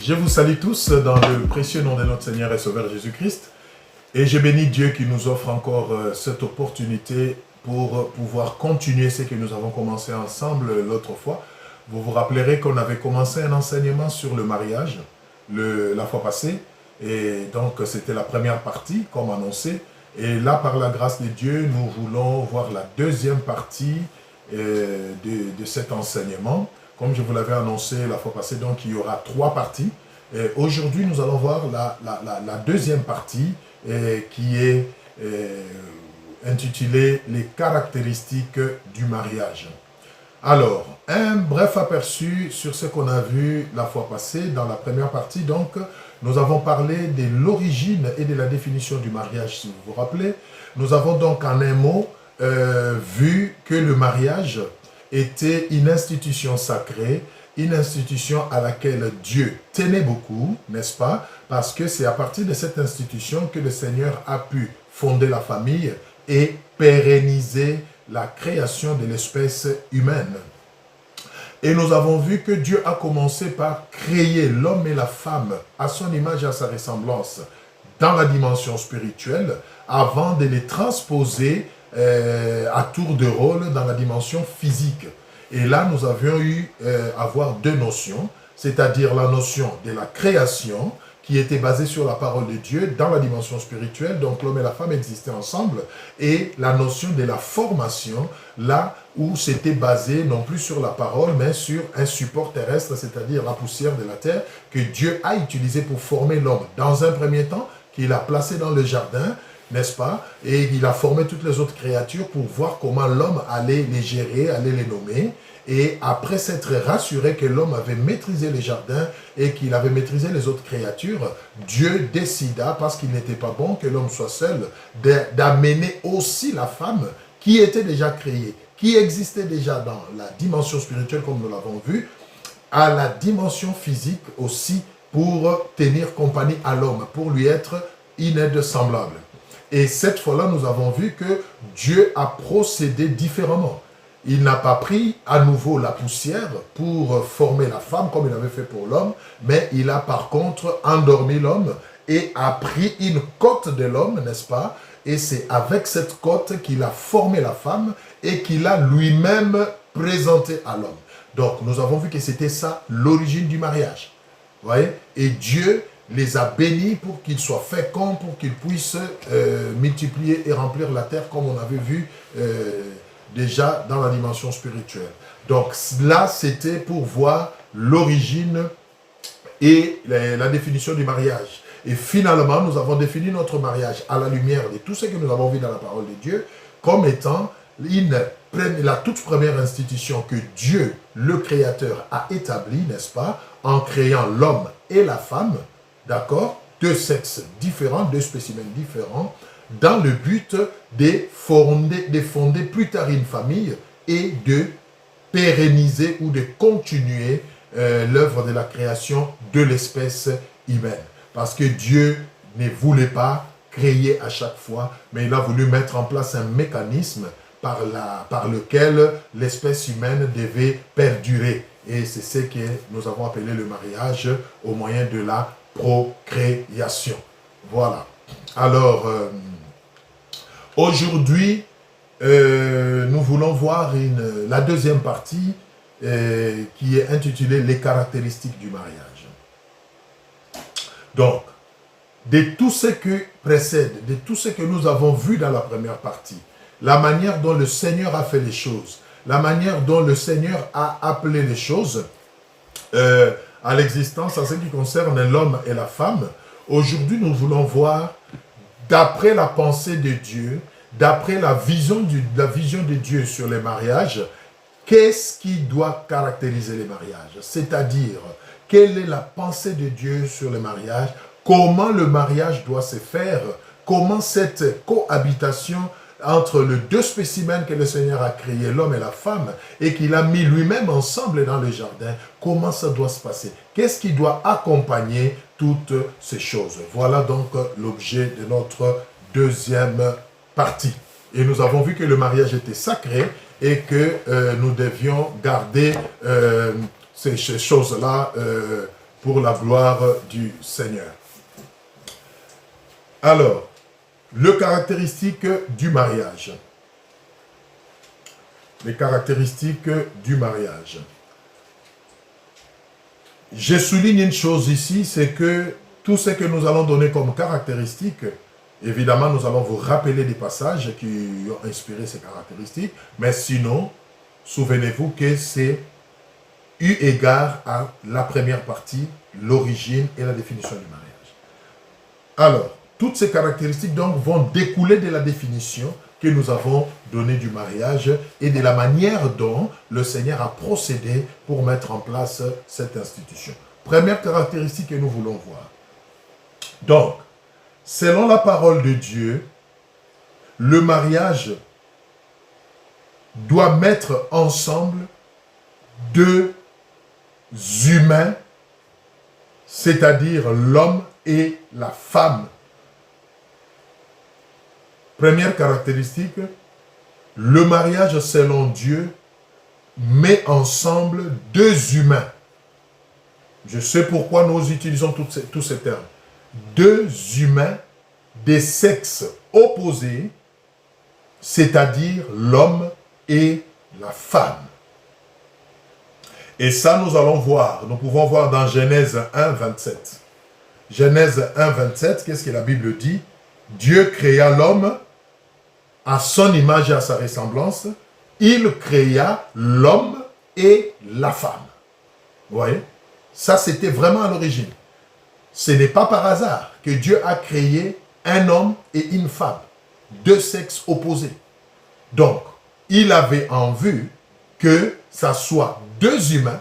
Je vous salue tous dans le précieux nom de notre Seigneur et Sauveur Jésus-Christ. Et je bénis Dieu qui nous offre encore cette opportunité pour pouvoir continuer ce que nous avons commencé ensemble l'autre fois. Vous vous rappellerez qu'on avait commencé un enseignement sur le mariage la fois passée. Et donc c'était la première partie, comme annoncé. Et là, par la grâce de Dieu, nous voulons voir la deuxième partie de cet enseignement. Comme je vous l'avais annoncé la fois passée, donc il y aura 3 parties. Aujourd'hui, nous allons voir la deuxième partie qui est intitulée « Les caractéristiques du mariage ». Alors, un bref aperçu sur ce qu'on a vu la fois passée dans la première partie. Donc, nous avons parlé de l'origine et de la définition du mariage, si vous vous rappelez. Nous avons donc en un mot vu que le mariage était une institution sacrée, une institution à laquelle Dieu tenait beaucoup, n'est-ce pas? Parce que c'est à partir de cette institution que le Seigneur a pu fonder la famille et pérenniser la création de l'espèce humaine. Et nous avons vu que Dieu a commencé par créer l'homme et la femme à son image et à sa ressemblance dans la dimension spirituelle avant de les transposer à tour de rôle dans la dimension physique. Et là, nous avions eu à voir 2 notions, c'est-à-dire la notion de la création, qui était basée sur la parole de Dieu dans la dimension spirituelle, donc l'homme et la femme existaient ensemble, et la notion de la formation, là où c'était basé non plus sur la parole, mais sur un support terrestre, c'est-à-dire la poussière de la terre, que Dieu a utilisé pour former l'homme. Dans un premier temps, qu'il a placé dans le jardin, n'est-ce pas? Et il a formé toutes les autres créatures pour voir comment l'homme allait les gérer, allait les nommer. Et après s'être rassuré que l'homme avait maîtrisé les jardins et qu'il avait maîtrisé les autres créatures, Dieu décida, parce qu'il n'était pas bon que l'homme soit seul, d'amener aussi la femme qui était déjà créée, qui existait déjà dans la dimension spirituelle comme nous l'avons vu, à la dimension physique aussi pour tenir compagnie à l'homme, pour lui être une aide semblable. Et cette fois-là, nous avons vu que Dieu a procédé différemment. Il n'a pas pris à nouveau la poussière pour former la femme comme il avait fait pour l'homme, mais il a par contre endormi l'homme et a pris une côte de l'homme, n'est-ce pas? Et c'est avec cette côte qu'il a formé la femme et qu'il a lui-même présenté à l'homme. Donc, nous avons vu que c'était ça l'origine du mariage. Vous voyez? Et Dieu les a bénis pour qu'ils soient féconds, pour qu'ils puissent multiplier et remplir la terre comme on avait vu déjà dans la dimension spirituelle. Donc là, c'était pour voir l'origine et la définition du mariage. Et finalement, nous avons défini notre mariage à la lumière de tout ce que nous avons vu dans la parole de Dieu comme étant la toute première institution que Dieu, le Créateur, a établie, n'est-ce pas, en créant l'homme et la femme, d'accord, 2 sexes différents, 2 spécimens différents, dans le but de fonder plus tard une famille et de pérenniser ou de continuer l'œuvre de la création de l'espèce humaine. Parce que Dieu ne voulait pas créer à chaque fois, mais il a voulu mettre en place un mécanisme par lequel l'espèce humaine devait perdurer. Et c'est ce que nous avons appelé le mariage au moyen de la procréation. Voilà. Alors, aujourd'hui, nous voulons voir la deuxième partie qui est intitulée « Les caractéristiques du mariage ». Donc, de tout ce qui précède, de tout ce que nous avons vu dans la première partie, la manière dont le Seigneur a fait les choses, la manière dont le Seigneur a appelé les choses à l'existence en ce qui concerne l'homme et la femme, aujourd'hui nous voulons voir, d'après la pensée de Dieu, d'après la vision de Dieu sur les mariages, qu'est-ce qui doit caractériser les mariages? C'est-à-dire, quelle est la pensée de Dieu sur le mariage? Comment le mariage doit se faire? Comment cette cohabitation entre les 2 spécimens que le Seigneur a créé, l'homme et la femme, et qu'il a mis lui-même ensemble dans le jardin, comment ça doit se passer? Qu'est-ce qui doit accompagner toutes ces choses? Voilà donc l'objet de notre deuxième partie. Et nous avons vu que le mariage était sacré et que nous devions garder ces choses-là pour la gloire du Seigneur. Alors, les caractéristiques du mariage. Les caractéristiques du mariage. Je souligne une chose ici, c'est que tout ce que nous allons donner comme caractéristiques, évidemment, nous allons vous rappeler des passages qui ont inspiré ces caractéristiques, mais sinon, souvenez-vous que c'est eu égard à la première partie, l'origine et la définition du mariage. Alors, toutes ces caractéristiques donc vont découler de la définition que nous avons donnée du mariage et de la manière dont le Seigneur a procédé pour mettre en place cette institution. Première caractéristique que nous voulons voir. Donc, selon la parole de Dieu, le mariage doit mettre ensemble deux humains, c'est-à-dire l'homme et la femme. Première caractéristique, le mariage selon Dieu met ensemble deux humains. Je sais pourquoi nous utilisons tous ces termes. Deux humains des sexes opposés, c'est-à-dire l'homme et la femme. Et ça, nous allons voir. Nous pouvons voir dans Genèse 1, 27. Genèse 1, 27, qu'est-ce que la Bible dit? Dieu créa l'homme à son image et à sa ressemblance. Il créa l'homme et la femme. Vous voyez? Ça, c'était vraiment à l'origine. Ce n'est pas par hasard que Dieu a créé un homme et une femme, deux sexes opposés. Donc, il avait en vue que ça soit deux humains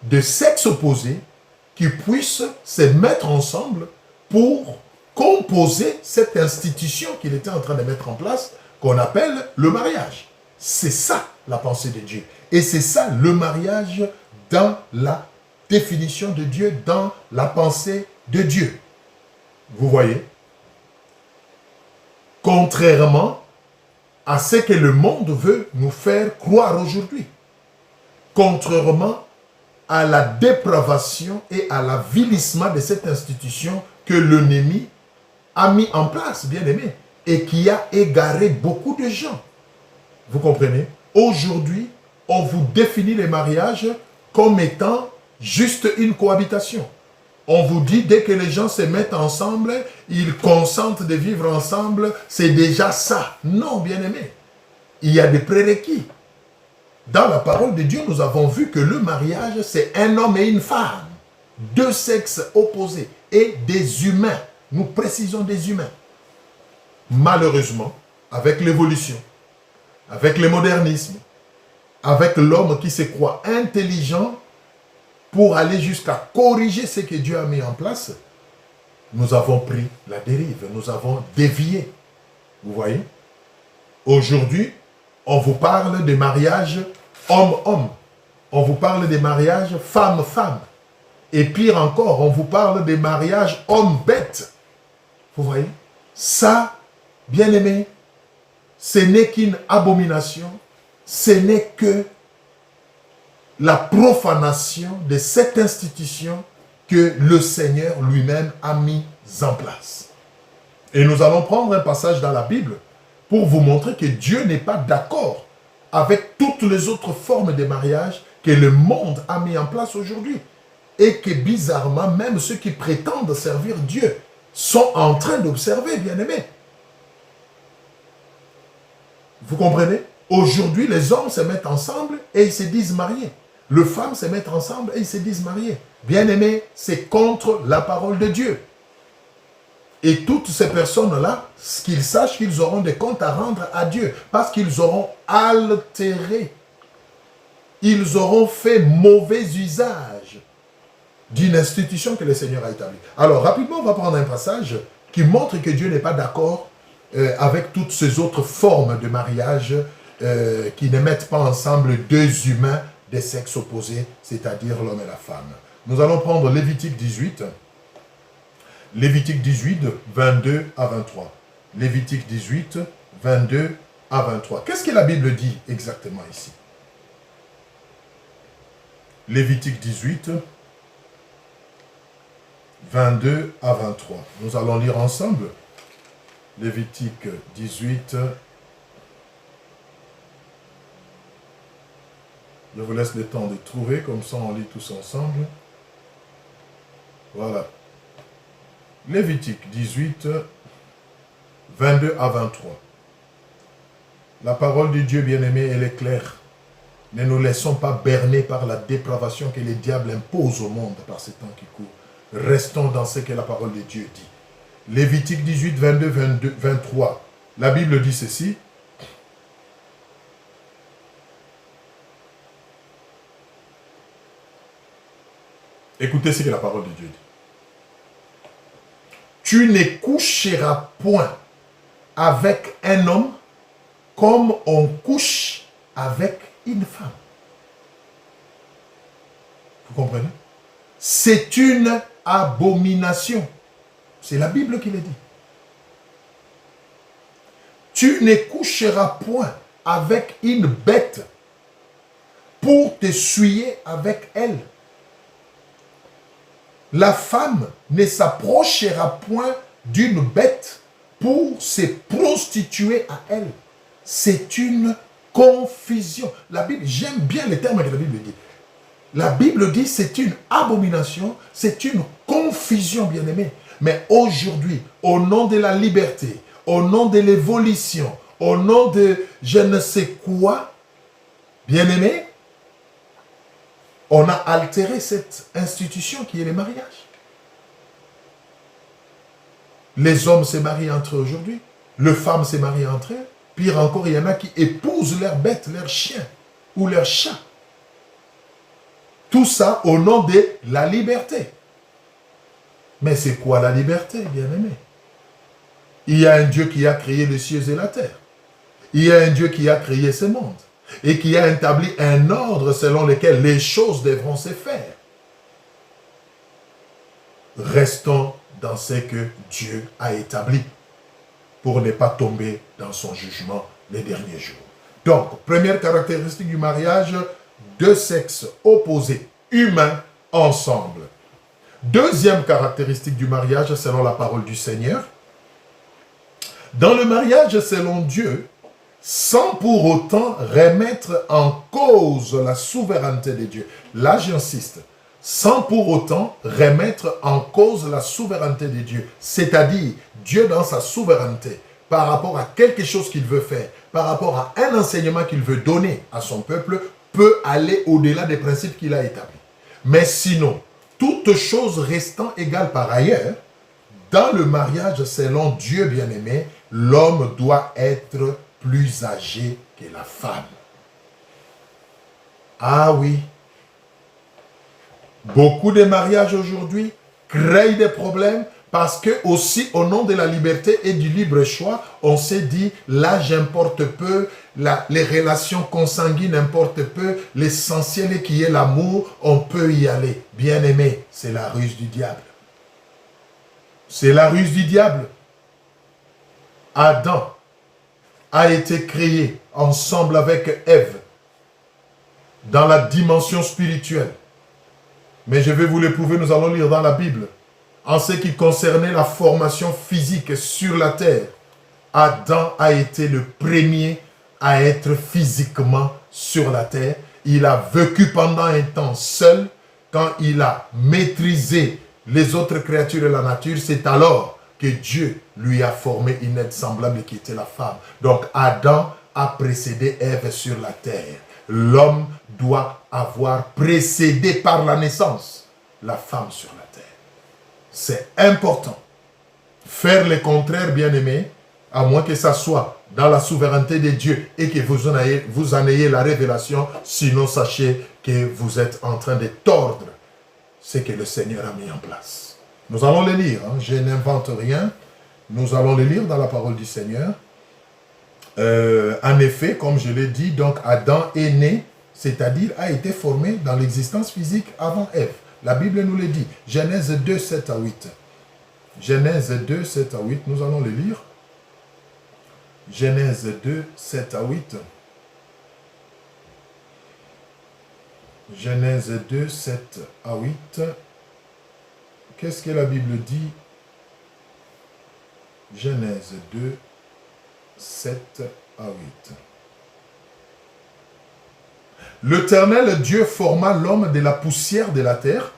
de sexe opposé qui puissent se mettre ensemble pour composer cette institution qu'il était en train de mettre en place, qu'on appelle le mariage. C'est ça la pensée de Dieu. Et c'est ça le mariage dans la définition de Dieu, dans la pensée de Dieu. Vous voyez? Contrairement à ce que le monde veut nous faire croire aujourd'hui. Contrairement à la dépravation et à l'avilissement de cette institution que l'ennemi a mis en place, bien aimé, et qui a égaré beaucoup de gens. Vous comprenez? Aujourd'hui, on vous définit les mariages comme étant juste une cohabitation. On vous dit, dès que les gens se mettent ensemble, ils consentent de vivre ensemble, c'est déjà ça. Non, bien aimé. Il y a des prérequis. Dans la parole de Dieu, nous avons vu que le mariage, c'est un homme et une femme. Deux sexes opposés et des humains. Nous précisons des humains. Malheureusement, avec l'évolution, avec le modernisme, avec l'homme qui se croit intelligent pour aller jusqu'à corriger ce que Dieu a mis en place, nous avons pris la dérive, nous avons dévié. Vous voyez? Aujourd'hui, on vous parle de mariage homme-homme. On vous parle des mariages femme-femme. Et pire encore, on vous parle des mariages homme-bête. Vous voyez? Ça, bien aimé, ce n'est qu'une abomination. Ce n'est que la profanation de cette institution que le Seigneur lui-même a mis en place. Et nous allons prendre un passage dans la Bible pour vous montrer que Dieu n'est pas d'accord avec toutes les autres formes de mariage que le monde a mis en place aujourd'hui. Et que bizarrement, même ceux qui prétendent servir Dieu sont en train d'observer, bien aimés. Vous comprenez? Aujourd'hui, les hommes se mettent ensemble et ils se disent mariés. Les femmes se mettent ensemble et ils se disent mariés. Bien aimés, c'est contre la parole de Dieu. Et toutes ces personnes-là, qu'ils sachent qu'ils auront des comptes à rendre à Dieu. Parce qu'ils auront altéré. Ils auront fait mauvais usage d'une institution que le Seigneur a établie. Alors, rapidement, on va prendre un passage qui montre que Dieu n'est pas d'accord avec toutes ces autres formes de mariage qui ne mettent pas ensemble deux humains des sexes opposés, c'est-à-dire l'homme et la femme. Nous allons prendre Lévitique 18. Lévitique 18, 22 à 23. Lévitique 18, 22 à 23. Qu'est-ce que la Bible dit exactement ici? Lévitique 18, 22 à 23. Nous allons lire ensemble Lévitique 18. Je vous laisse le temps de trouver, comme ça on lit tous ensemble. Voilà. Lévitique 18, 22 à 23. La parole de Dieu bien-aimé, elle est claire. Ne nous laissons pas berner par la dépravation que le diable impose au monde par ces temps qui courent. Restons dans ce que la parole de Dieu dit. Lévitique 18, 22, 23. La Bible dit ceci. Écoutez ce que la parole de Dieu dit. Tu ne coucheras point avec un homme comme on couche avec une femme. Vous comprenez? C'est une abomination. C'est la Bible qui le dit. Tu ne coucheras point avec une bête pour te souiller avec elle. La femme ne s'approchera point d'une bête pour se prostituer à elle. C'est une confusion. La Bible, j'aime bien les termes que la Bible dit. La Bible dit c'est une abomination, c'est une confusion, bien-aimé. Mais aujourd'hui, au nom de la liberté, au nom de l'évolution, au nom de je ne sais quoi, bien-aimé, on a altéré cette institution qui est le mariage. Les hommes se marient entre eux aujourd'hui. Les femmes se marient entre elles. Pire encore, il y en a qui épousent leurs bêtes, leurs chiens ou leurs chats. Tout ça au nom de la liberté. Mais c'est quoi la liberté, bien-aimé? Il y a un Dieu qui a créé les cieux et la terre. Il y a un Dieu qui a créé ce monde. Et qui a établi un ordre selon lequel les choses devront se faire. Restons dans ce que Dieu a établi pour ne pas tomber dans son jugement les derniers jours. Donc, première caractéristique du mariage, deux sexes opposés, humains, ensemble. Deuxième caractéristique du mariage, selon la parole du Seigneur, dans le mariage selon Dieu, sans pour autant remettre en cause la souveraineté de Dieu. Là, j'insiste, sans pour autant remettre en cause la souveraineté de Dieu. C'est-à-dire, Dieu dans sa souveraineté, par rapport à quelque chose qu'il veut faire, par rapport à un enseignement qu'il veut donner à son peuple, peut aller au-delà des principes qu'il a établis. Mais sinon, toute chose restant égale par ailleurs, dans le mariage selon Dieu bien-aimé, l'homme doit être plus âgé que la femme. Ah oui. Beaucoup de mariages aujourd'hui créent des problèmes parce que aussi au nom de la liberté et du libre choix, on s'est dit l'âge importe peu, les relations consanguines importent peu, l'essentiel qui est l'amour, on peut y aller. Bien aimé, c'est la ruse du diable. C'est la ruse du diable. Adam a été créé ensemble avec Ève dans la dimension spirituelle. Mais je vais vous le prouver, nous allons lire dans la Bible. En ce qui concernait la formation physique sur la terre, Adam a été le premier à être physiquement sur la terre. Il a vécu pendant un temps seul. Quand il a maîtrisé les autres créatures de la nature, c'est alors que Dieu lui a formé une aide semblable qui était la femme. Donc Adam a précédé Ève sur la terre. L'homme doit avoir précédé par la naissance la femme sur la terre. C'est important. Faire le contraire, bien-aimé, à moins que ça soit dans la souveraineté de Dieu et que vous en ayez la révélation, sinon sachez que vous êtes en train de tordre ce que le Seigneur a mis en place. Nous allons le lire, hein. Je n'invente rien. Nous allons le lire dans la parole du Seigneur. En effet, comme je l'ai dit, donc Adam est né, c'est-à-dire a été formé dans l'existence physique avant Ève. La Bible nous le dit. Genèse 2, 7 à 8. Genèse 2, 7 à 8, nous allons le lire. Genèse 2, 7 à 8. Genèse 2, 7 à 8. Qu'est-ce que la Bible dit? Genèse 2, 7 à 8. L'Éternel Dieu forma l'homme de la poussière de la terre.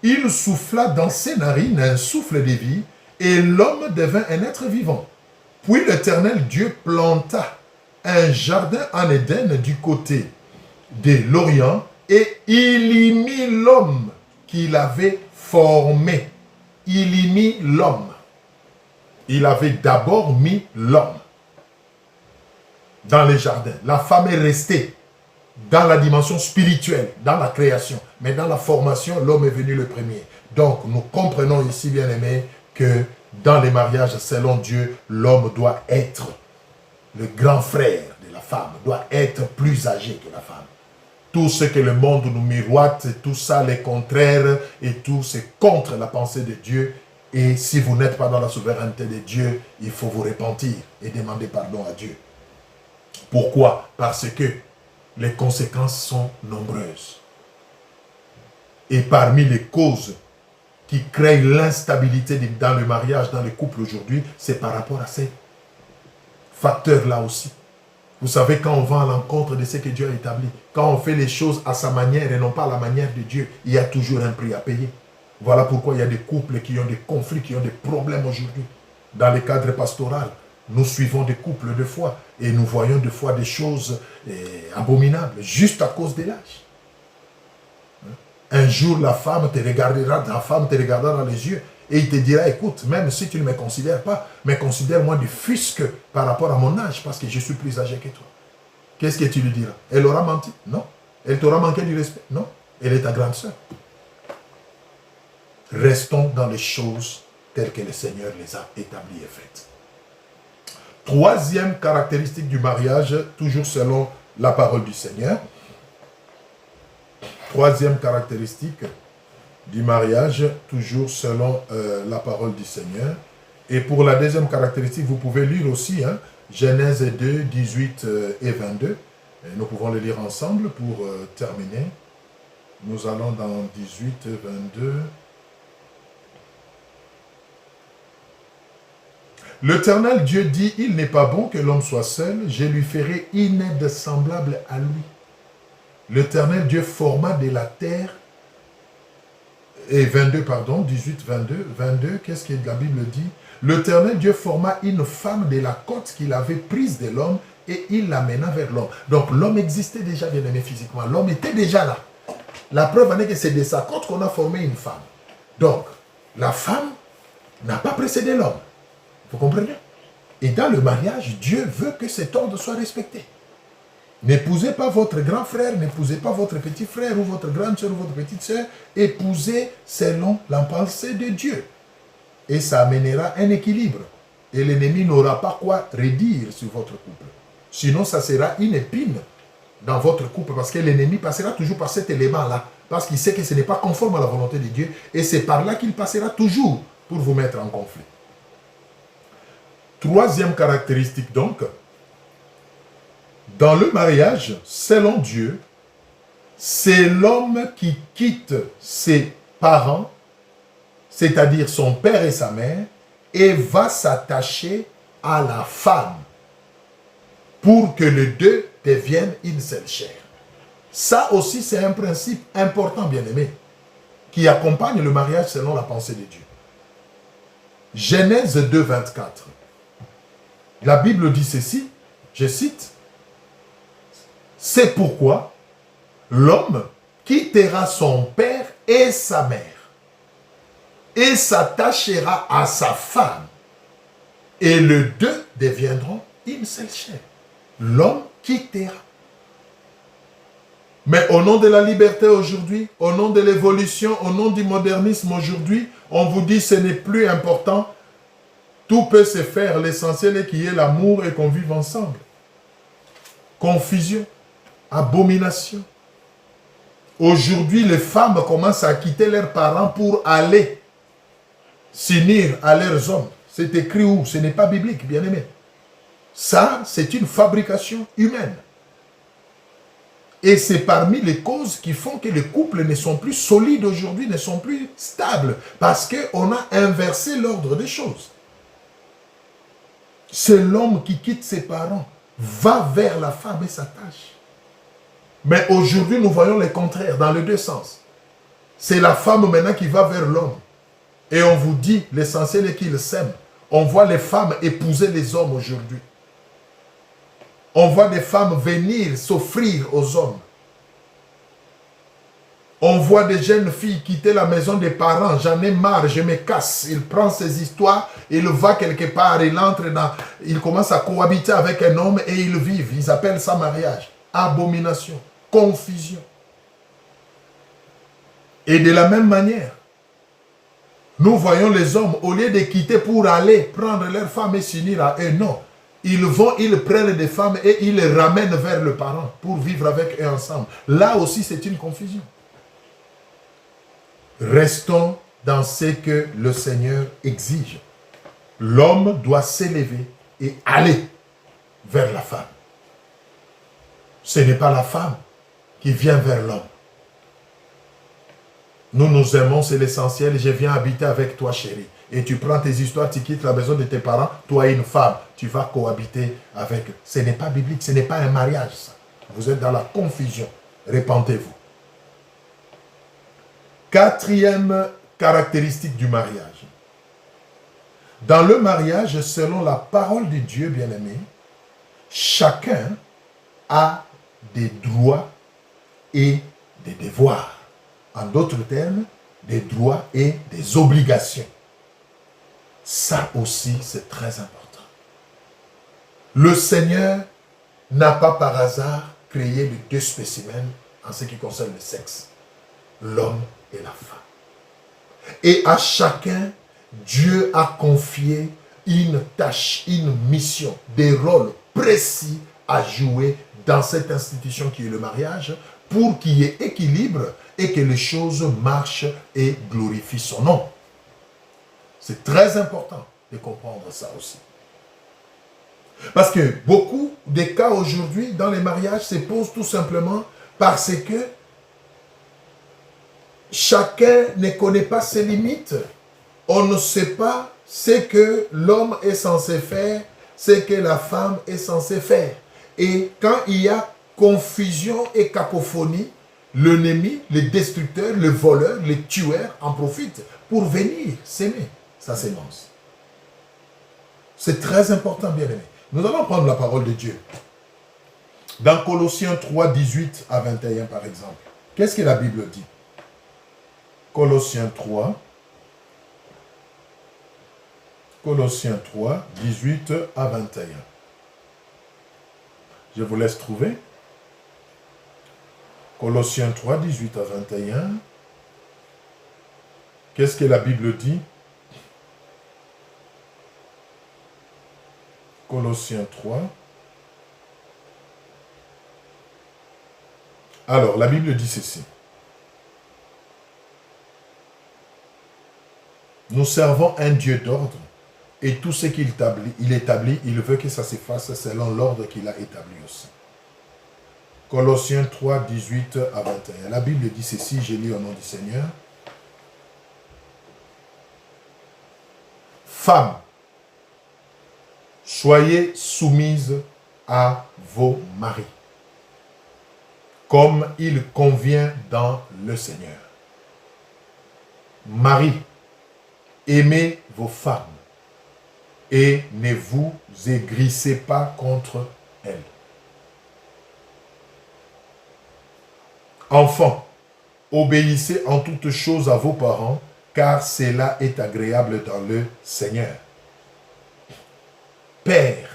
Il souffla dans ses narines un souffle de vie, et l'homme devint un être vivant. Puis l'Éternel Dieu planta un jardin en Éden du côté de l'Orient, et il y mit l'homme qu'il avait formé. Il y mit l'homme. Il avait d'abord mis l'homme dans les jardins. La femme est restée dans la dimension spirituelle, dans la création. Mais dans la formation, l'homme est venu le premier. Donc, nous comprenons ici, bien-aimés, que dans les mariages, selon Dieu, l'homme doit être le grand frère de la femme, doit être plus âgé que la femme. Tout ce que le monde nous miroite, tout ça, les contraires, et tout, c'est contre la pensée de Dieu. Et si vous n'êtes pas dans la souveraineté de Dieu, il faut vous repentir et demander pardon à Dieu. Pourquoi? Parce que les conséquences sont nombreuses. Et parmi les causes qui créent l'instabilité dans le mariage, dans les couples aujourd'hui, c'est par rapport à ces facteurs-là aussi. Vous savez, quand on va à l'encontre de ce que Dieu a établi, quand on fait les choses à sa manière et non pas à la manière de Dieu, il y a toujours un prix à payer. Voilà pourquoi il y a des couples qui ont des conflits, qui ont des problèmes aujourd'hui. Dans le cadre pastoral, nous suivons des couples de foi et nous voyons des fois des choses abominables, juste à cause de l'âge. Un jour, la femme te regardera dans les yeux et il te dira, écoute, même si tu ne me considères pas, mais considère-moi du fusque par rapport à mon âge, parce que je suis plus âgé que toi. Qu'est-ce que tu lui diras? Elle aura menti? Non. Elle t'aura manqué du respect? Non. Elle est ta grande sœur. Restons dans les choses telles que le Seigneur les a établies et faites. Troisième caractéristique du mariage, toujours selon la parole du Seigneur. Troisième caractéristique du mariage, toujours selon la parole du Seigneur. Et pour la deuxième caractéristique, vous pouvez lire aussi, hein, Genèse 2, 18 et 22. Et nous pouvons le lire ensemble pour terminer. Nous allons dans 18 et 22. L'Éternel Dieu dit, il n'est pas bon que l'homme soit seul, je lui ferai une aide semblable à lui. L'Éternel Dieu forma de la terre, et 22, pardon, 18, 22, qu'est-ce que la Bible dit? L'Éternel Dieu forma une femme de la côte qu'il avait prise de l'homme et il l'amena vers l'homme. Donc l'homme existait déjà, bien aimé, physiquement. L'homme était déjà là. La preuve en est que c'est de sa côte qu'on a formé une femme. Donc, la femme n'a pas précédé l'homme. Vous comprenez? Et dans le mariage, Dieu veut que cet ordre soit respecté. N'épousez pas votre grand frère, n'épousez pas votre petit frère ou votre grande soeur ou votre petite soeur. Épousez selon la pensée de Dieu. Et ça amènera un équilibre. Et l'ennemi n'aura pas quoi redire sur votre couple. Sinon, ça sera une épine dans votre couple. Parce que l'ennemi passera toujours par cet élément-là. Parce qu'il sait que ce n'est pas conforme à la volonté de Dieu. Et c'est par là qu'il passera toujours pour vous mettre en conflit. Troisième caractéristique donc, dans le mariage, selon Dieu, c'est l'homme qui quitte ses parents, c'est-à-dire son père et sa mère, et va s'attacher à la femme pour que les deux deviennent une seule chair. Ça aussi, c'est un principe important, bien-aimé, qui accompagne le mariage selon la pensée de Dieu. Genèse 2, 24. La Bible dit ceci, je cite, « C'est pourquoi l'homme quittera son père et sa mère et s'attachera à sa femme et les deux deviendront une seule chair. » L'homme quittera. Mais au nom de la liberté aujourd'hui, au nom de l'évolution, au nom du modernisme aujourd'hui, on vous dit ce n'est plus important. Tout peut se faire, l'essentiel est qu'il y ait l'amour et qu'on vive ensemble. Confusion, abomination. Aujourd'hui, les femmes commencent à quitter leurs parents pour aller s'unir à leurs hommes. C'est écrit où? Ce n'est pas biblique, bien aimé. Ça, c'est une fabrication humaine. Et c'est parmi les causes qui font que les couples ne sont plus solides aujourd'hui, ne sont plus stables, parce qu'on a inversé l'ordre des choses. C'est l'homme qui quitte ses parents, va vers la femme et s'attache. Mais aujourd'hui, nous voyons le contraire, dans les deux sens. C'est la femme maintenant qui va vers l'homme. Et on vous dit, l'essentiel est qu'ils s'aiment. On voit les femmes épouser les hommes aujourd'hui. On voit des femmes venir s'offrir aux hommes. On voit des jeunes filles quitter la maison des parents. J'en ai marre, je me casse. Il prend ses histoires, il va quelque part, il commence à cohabiter avec un homme et ils vivent. Ils appellent ça mariage. Abomination, confusion. Et de la même manière, nous voyons les hommes, au lieu de quitter pour aller prendre leurs femmes et s'unir à eux, non. Ils vont, ils prennent des femmes et ils les ramènent vers le parent pour vivre avec eux ensemble. Là aussi, c'est une confusion. Restons dans ce que le Seigneur exige. L'homme doit s'élever et aller vers la femme. Ce n'est pas la femme qui vient vers l'homme. Nous nous aimons, c'est l'essentiel. Je viens habiter avec toi, chérie. Et tu prends tes histoires, tu quittes la maison de tes parents, toi et une femme, tu vas cohabiter avec eux. Ce n'est pas biblique, ce n'est pas un mariage, ça. Vous êtes dans la confusion. Répentez-vous. Quatrième caractéristique du mariage. Dans le mariage, selon la parole de Dieu, bien-aimé, chacun a des droits et des devoirs. En d'autres termes, des droits et des obligations. Ça aussi, c'est très important. Le Seigneur n'a pas par hasard créé les deux spécimens en ce qui concerne le sexe. L'homme et la femme. Et à chacun, Dieu a confié une tâche, une mission, des rôles précis à jouer dans cette institution qui est le mariage pour qu'il y ait équilibre et que les choses marchent et glorifient son nom. C'est très important de comprendre ça aussi. Parce que beaucoup de cas aujourd'hui dans les mariages se posent tout simplement parce que chacun ne connaît pas ses limites. On ne sait pas ce que l'homme est censé faire, ce que la femme est censée faire. Et quand il y a confusion et cacophonie, l'ennemi, le destructeur, le voleur, le tueur en profitent pour venir s'aimer sa sémence. C'est très important, bien-aimé. Nous allons prendre la parole de Dieu. Dans Colossiens 3, 18 à 21, par exemple. Qu'est-ce que la Bible dit? Colossiens 3, 18 à 21. Je vous laisse trouver. Colossiens 3, 18 à 21. Qu'est-ce que la Bible dit? Colossiens 3. Alors, la Bible dit ceci. Nous servons un Dieu d'ordre et tout ce qu'il établit, il veut que ça se fasse selon l'ordre qu'il a établi aussi. Colossiens 3, 18 à 21. La Bible dit ceci, je lis au nom du Seigneur. Femmes, soyez soumises à vos maris, comme il convient dans le Seigneur. Maris, aimez vos femmes et ne vous aigrissez pas contre elles. Enfants, obéissez en toutes choses à vos parents, car cela est agréable dans le Seigneur. Père,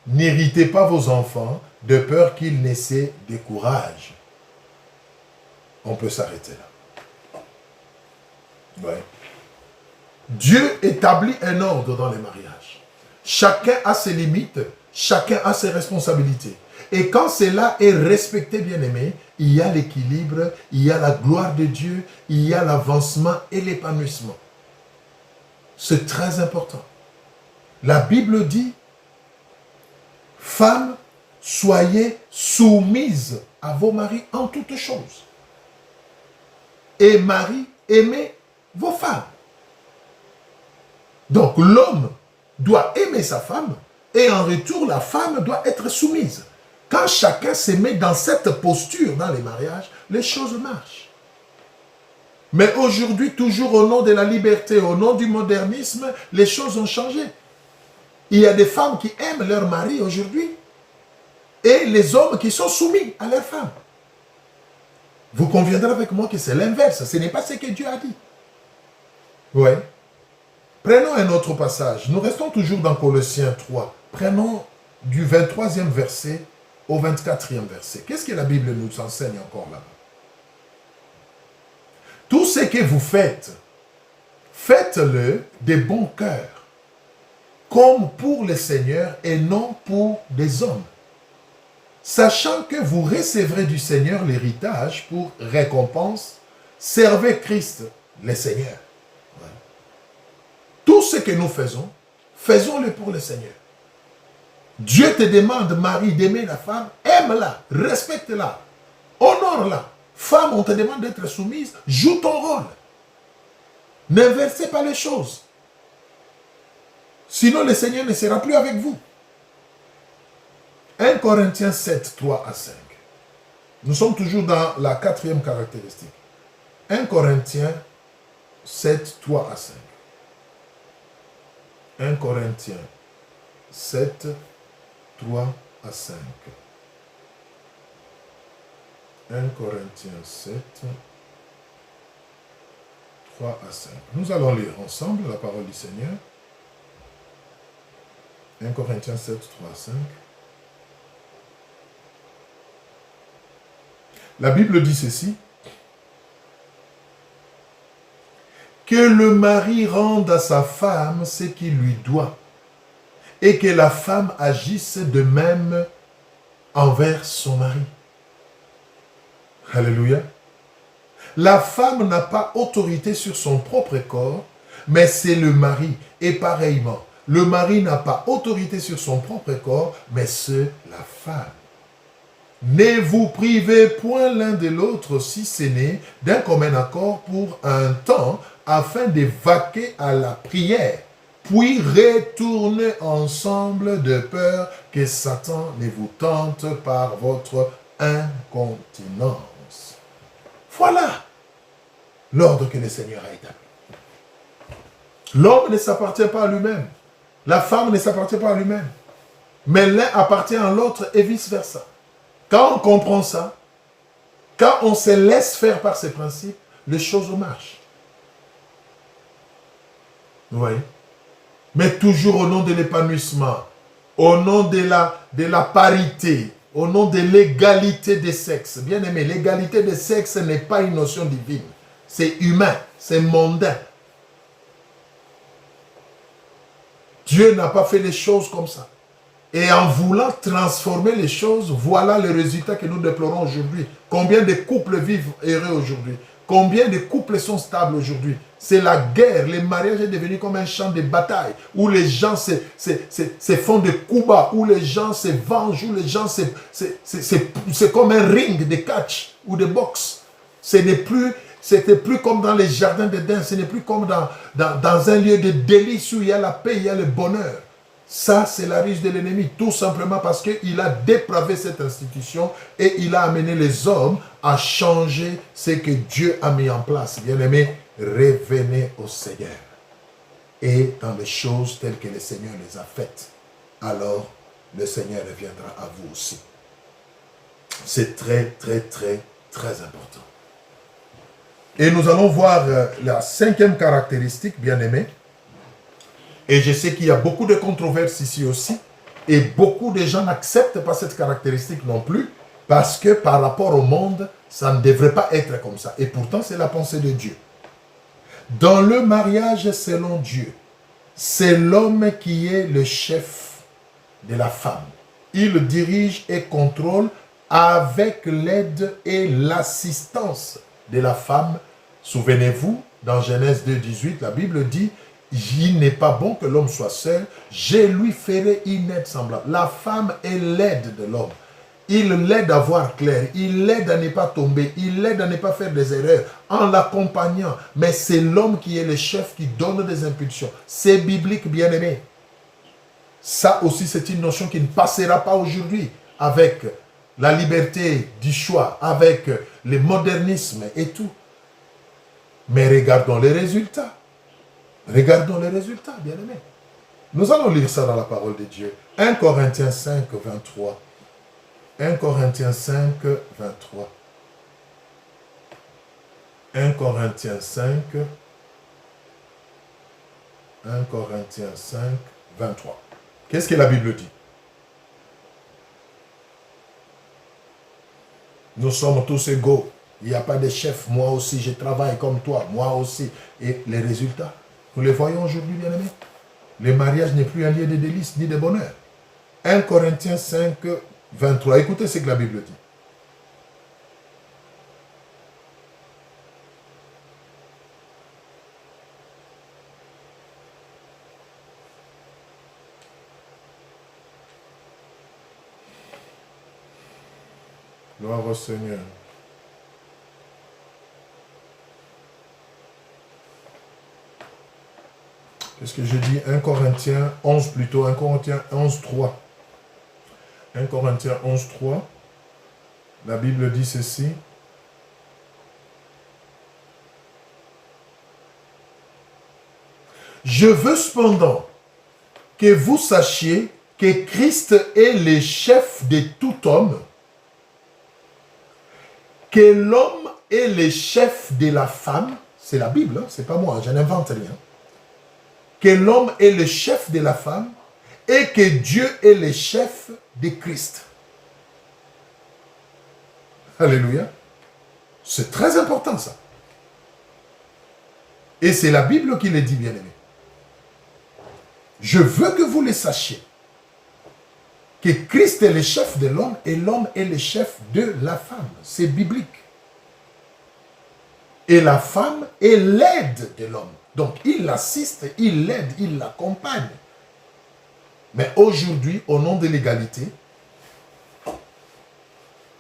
n'irritez pas vos enfants de peur qu'ils ne se découragent. On peut s'arrêter là. Ouais. Dieu établit un ordre dans les mariages. Chacun a ses limites, chacun a ses responsabilités. Et quand cela est respecté, bien-aimé, il y a l'équilibre, il y a la gloire de Dieu, il y a l'avancement et l'épanouissement. C'est très important. La Bible dit, femme, soyez soumises à vos maris en toutes choses. Et maris, aimez vos femmes. Donc l'homme doit aimer sa femme et en retour, la femme doit être soumise. Quand chacun se met dans cette posture dans les mariages, les choses marchent. Mais aujourd'hui, toujours au nom de la liberté, au nom du modernisme, les choses ont changé. Il y a des femmes qui aiment leur mari aujourd'hui et les hommes qui sont soumis à leur femme. Vous conviendrez avec moi que c'est l'inverse. Ce n'est pas ce que Dieu a dit. Oui. Prenons un autre passage. Nous restons toujours dans Colossiens 3. Prenons du 23e verset au 24e verset. Qu'est-ce que la Bible nous enseigne encore là-bas? Tout ce que vous faites, faites-le de bon cœur, comme pour le Seigneur et non pour des hommes, sachant que vous recevrez du Seigneur l'héritage pour récompense, servez Christ, le Seigneur. Ouais. Tout ce que nous faisons, faisons-le pour le Seigneur. Dieu te demande, Marie, d'aimer la femme, aime-la, respecte-la, honore-la. Femme, on te demande d'être soumise, joue ton rôle. N'inversez pas les choses. Sinon, le Seigneur ne sera plus avec vous. 1 Corinthiens 7, 3 à 5. Nous sommes toujours dans la 4e caractéristique. 1 Corinthiens 7, 3 à 5. 1 Corinthiens 7, 3 à 5. 1 Corinthiens 7, 3 à 5. Nous allons lire ensemble la parole du Seigneur. 1 Corinthiens 7, 3 à 5. La Bible dit ceci. Que le mari rende à sa femme ce qu'il lui doit, et que la femme agisse de même envers son mari. Alléluia. La femme n'a pas autorité sur son propre corps, mais c'est le mari. Et pareillement, le mari n'a pas autorité sur son propre corps, mais c'est la femme. Ne vous privez point l'un de l'autre si ce n'est d'un commun accord pour un temps, afin de vaquer à la prière, puis retournez ensemble de peur que Satan ne vous tente par votre incontinence. Voilà l'ordre que le Seigneur a établi. L'homme ne s'appartient pas à lui-même. La femme ne s'appartient pas à lui-même. Mais l'un appartient à l'autre et vice-versa. Quand on comprend ça, quand on se laisse faire par ces principes, les choses marchent. Vous voyez? Mais toujours au nom de l'épanouissement, au nom de la parité, au nom de l'égalité des sexes. Bien aimé, l'égalité des sexes n'est pas une notion divine. C'est humain, c'est mondain. Dieu n'a pas fait les choses comme ça. Et en voulant transformer les choses, voilà le résultat que nous déplorons aujourd'hui. Combien de couples vivent heureux aujourd'hui? Combien de couples sont stables aujourd'hui? C'est la guerre, le mariage est devenu comme un champ de bataille, où les gens se font des coups bas, où les gens se vengent, où les gens c'est comme un ring de catch ou de boxe. C'était plus comme dans les jardins d'Éden, ce n'est plus comme dans un lieu de délice où il y a la paix, il y a le bonheur. Ça, c'est la ruse de l'ennemi, tout simplement parce qu'il a dépravé cette institution et il a amené les hommes à changer ce que Dieu a mis en place. Bien-aimés, revenez au Seigneur. Et dans les choses telles que le Seigneur les a faites, alors le Seigneur reviendra à vous aussi. C'est très, très, très, très important. Et nous allons voir la 5e caractéristique, bien-aimés. Et je sais qu'il y a beaucoup de controverses ici aussi. Et beaucoup de gens n'acceptent pas cette caractéristique non plus. Parce que par rapport au monde, ça ne devrait pas être comme ça. Et pourtant, c'est la pensée de Dieu. Dans le mariage selon Dieu, c'est l'homme qui est le chef de la femme. Il dirige et contrôle avec l'aide et l'assistance de la femme. Souvenez-vous, dans Genèse 2, 18, la Bible dit il n'est pas bon que l'homme soit seul, je lui ferai une aide semblable. La femme est l'aide de l'homme. Il l'aide à voir clair, il l'aide à ne pas tomber, il l'aide à ne pas faire des erreurs en l'accompagnant. Mais c'est l'homme qui est le chef qui donne des impulsions. C'est biblique, bien-aimé. Ça aussi, c'est une notion qui ne passera pas aujourd'hui avec la liberté du choix, avec le modernisme et tout. Mais regardons les résultats. Regardons les résultats, bien-aimés. Nous allons lire ça dans la parole de Dieu. 1 Corinthiens 5, 23. 1 Corinthiens 5, 23. 1 Corinthiens 5. 1 Corinthiens 5, 23. Qu'est-ce que la Bible dit? Nous sommes tous égaux. Il n'y a pas de chef. Moi aussi, je travaille comme toi. Moi aussi. Et les résultats, nous les voyons aujourd'hui, bien-aimés. Le mariage n'est plus un lieu de délices ni de bonheur. 1 Corinthiens 5, 23. Écoutez ce que la Bible dit. Gloire au Seigneur. Qu'est-ce que je dis? 1 Corinthiens 11 plutôt. 1 Corinthiens 11, 3. 1 Corinthiens 11, 3. La Bible dit ceci. Je veux cependant que vous sachiez que Christ est le chef de tout homme, que l'homme est le chef de la femme, c'est la Bible, hein, c'est pas moi, je n'invente rien, que l'homme est le chef de la femme et que Dieu est le chef de Christ. Alléluia. C'est très important ça. Et c'est la Bible qui le dit, bien-aimé. Je veux que vous le sachiez, que Christ est le chef de l'homme et l'homme est le chef de la femme. C'est biblique. Et la femme est l'aide de l'homme. Donc, il l'assiste, il l'aide, il l'accompagne. Mais aujourd'hui, au nom de l'égalité,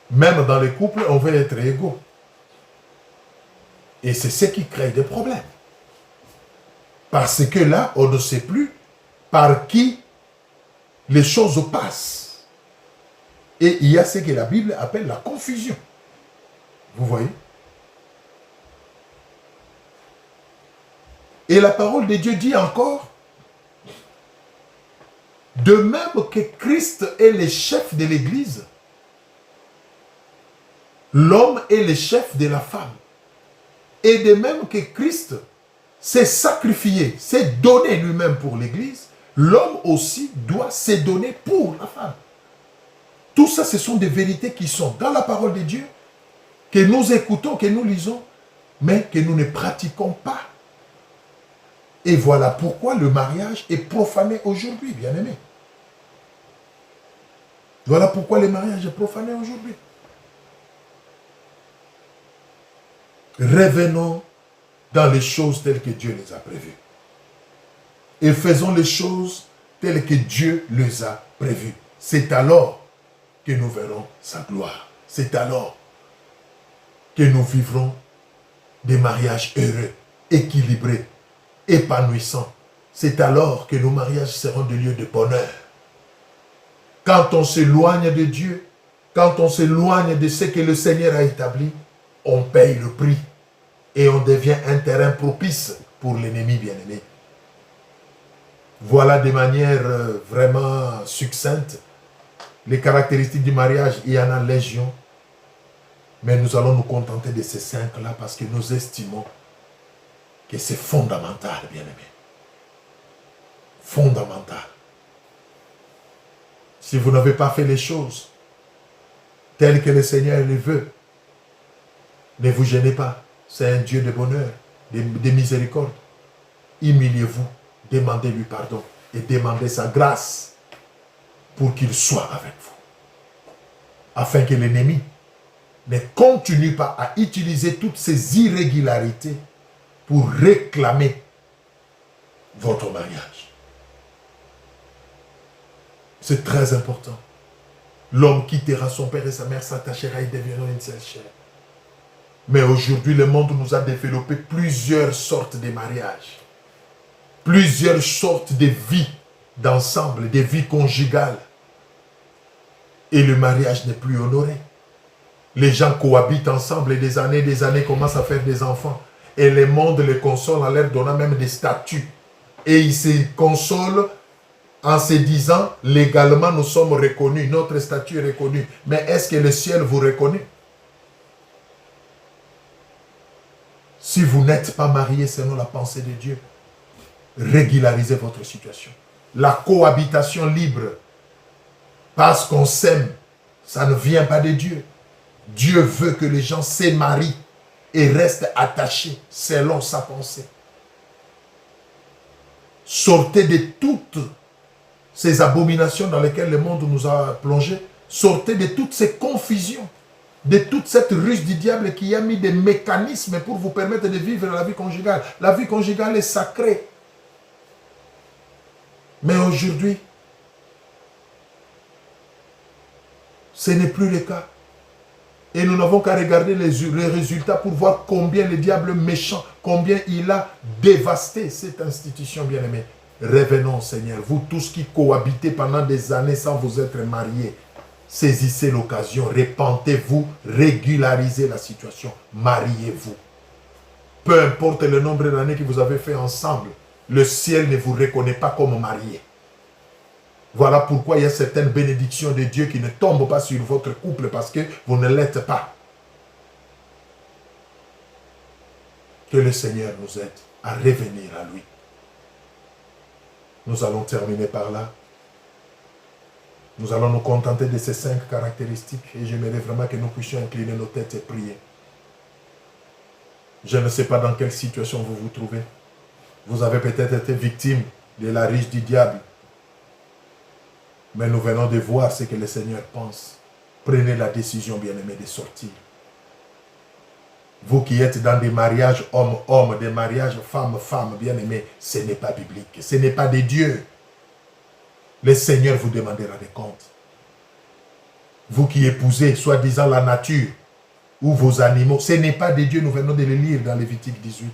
même dans les couples, on veut être égaux. Et c'est ce qui crée des problèmes. Parce que là, on ne sait plus par qui les choses passent. Et il y a ce que la Bible appelle la confusion. Vous voyez? Et la parole de Dieu dit encore, de même que Christ est le chef de l'Église, l'homme est le chef de la femme. Et de même que Christ s'est sacrifié, s'est donné lui-même pour l'Église, l'homme aussi doit se donner pour la femme. Tout ça, ce sont des vérités qui sont dans la parole de Dieu, que nous écoutons, que nous lisons, mais que nous ne pratiquons pas. Et voilà pourquoi le mariage est profané aujourd'hui, bien-aimé. Voilà pourquoi le mariage est profané aujourd'hui. Revenons dans les choses telles que Dieu les a prévues. Et faisons les choses telles que Dieu les a prévues. C'est alors que nous verrons sa gloire. C'est alors que nous vivrons des mariages heureux, équilibrés, épanouissants. C'est alors que nos mariages seront des lieux de bonheur. Quand on s'éloigne de Dieu, quand on s'éloigne de ce que le Seigneur a établi, on paye le prix et on devient un terrain propice pour l'ennemi bien-aimé. Voilà de manière vraiment succincte les caractéristiques du mariage. Il y en a légion, mais nous allons nous contenter de ces 5-là parce que nous estimons que c'est fondamental, bien-aimé. Fondamental. Si vous n'avez pas fait les choses telles que le Seigneur les veut, ne vous gênez pas. C'est un Dieu de bonheur, de miséricorde. Humiliez-vous, demandez-lui pardon et demandez sa grâce pour qu'il soit avec vous. Afin que l'ennemi ne continue pas à utiliser toutes ces irrégularités pour réclamer votre mariage. C'est très important. L'homme quittera son père et sa mère, s'attachera et deviendra une seule chair. Mais aujourd'hui, le monde nous a développé plusieurs sortes de mariages. Plusieurs sortes de vies d'ensemble, des vies conjugales. Et le mariage n'est plus honoré. Les gens cohabitent ensemble et des années commencent à faire des enfants. Et le monde les console en leur donnant même des statuts. Et ils se consolent en se disant, légalement nous sommes reconnus, notre statut est reconnu. Mais est-ce que le ciel vous reconnaît? Si vous n'êtes pas marié selon la pensée de Dieu, régularisez votre situation. La cohabitation libre, parce qu'on s'aime, ça ne vient pas de Dieu. Dieu veut que les gens se marient et restent attachés selon sa pensée. Sortez de toutes ces abominations dans lesquelles le monde nous a plongés. Sortez de toutes ces confusions, de toute cette ruse du diable qui a mis des mécanismes pour vous permettre de vivre la vie conjugale. La vie conjugale est sacrée. Mais aujourd'hui, ce n'est plus le cas. Et nous n'avons qu'à regarder les résultats pour voir combien le diable méchant, combien il a dévasté cette institution bien-aimée. Revenons, Seigneur, vous tous qui cohabitez pendant des années sans vous être mariés, saisissez l'occasion, repentez-vous, régularisez la situation, mariez-vous. Peu importe le nombre d'années que vous avez fait ensemble, le ciel ne vous reconnaît pas comme mariés. Voilà pourquoi il y a certaines bénédictions de Dieu qui ne tombent pas sur votre couple parce que vous ne l'êtes pas. Que le Seigneur nous aide à revenir à lui. Nous allons terminer par là. Nous allons nous contenter de ces 5 caractéristiques et j'aimerais vraiment que nous puissions incliner nos têtes et prier. Je ne sais pas dans quelle situation vous vous trouvez. Vous avez peut-être été victime de la ruse du diable. Mais nous venons de voir ce que le Seigneur pense. Prenez la décision, bien-aimé, de sortir. Vous qui êtes dans des mariages homme-homme, des mariages femme-femme, bien-aimé, ce n'est pas biblique. Ce n'est pas de Dieu. Le Seigneur vous demandera des comptes. Vous qui épousez, soi-disant la nature, ou vos animaux, ce n'est pas de Dieu. Nous venons de le lire dans Lévitique 18.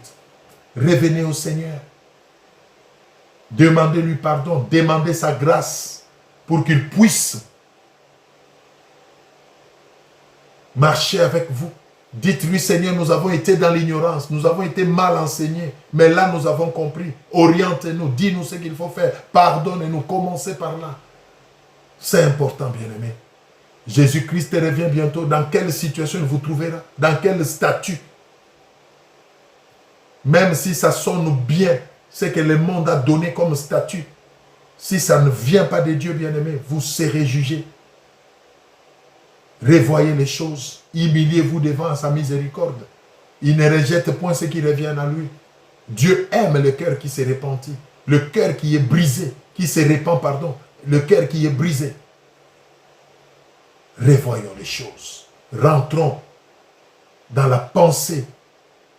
Revenez au Seigneur. Demandez-lui pardon. Demandez sa grâce pour qu'il puisse marcher avec vous. Dites-lui, Seigneur, nous avons été dans l'ignorance, nous avons été mal enseignés, mais là nous avons compris. Orientez-nous, dis-nous ce qu'il faut faire, pardonnez-nous, commencez par là. C'est important, bien-aimé. Jésus-Christ revient bientôt. Dans quelle situation il vous trouvera? Dans quel statut? Même si ça sonne bien, ce que le monde a donné comme statut, si ça ne vient pas de Dieu, bien-aimé, vous serez jugé. Revoyez les choses. Humiliez-vous devant sa miséricorde. Il ne rejette point ce qui revient à lui. Dieu aime le cœur qui se repentit. Le cœur qui est brisé, qui se repent, pardon. Le cœur qui est brisé. Revoyons les choses. Rentrons dans la pensée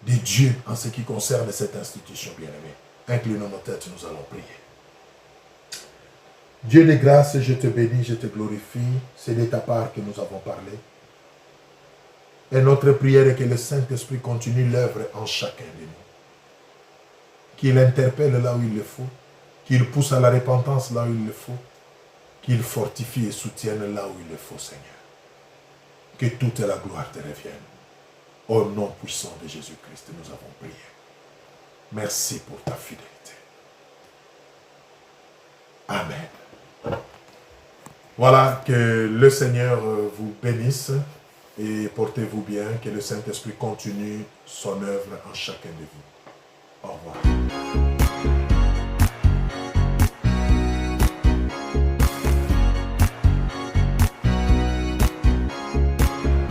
de Dieu en ce qui concerne cette institution, bien-aimée. Inclinons nos têtes, nous allons prier. Dieu de grâce, je te bénis, je te glorifie. C'est de ta part que nous avons parlé. Et notre prière est que le Saint-Esprit continue l'œuvre en chacun de nous. Qu'il interpelle là où il le faut. Qu'il pousse à la repentance là où il le faut. Qu'il fortifie et soutienne là où il le faut, Seigneur. Que toute la gloire te revienne. Au nom puissant de Jésus-Christ, nous avons prié. Merci pour ta fidélité. Amen. Voilà, que le Seigneur vous bénisse et portez-vous bien, que le Saint-Esprit continue son œuvre en chacun de vous. Au revoir.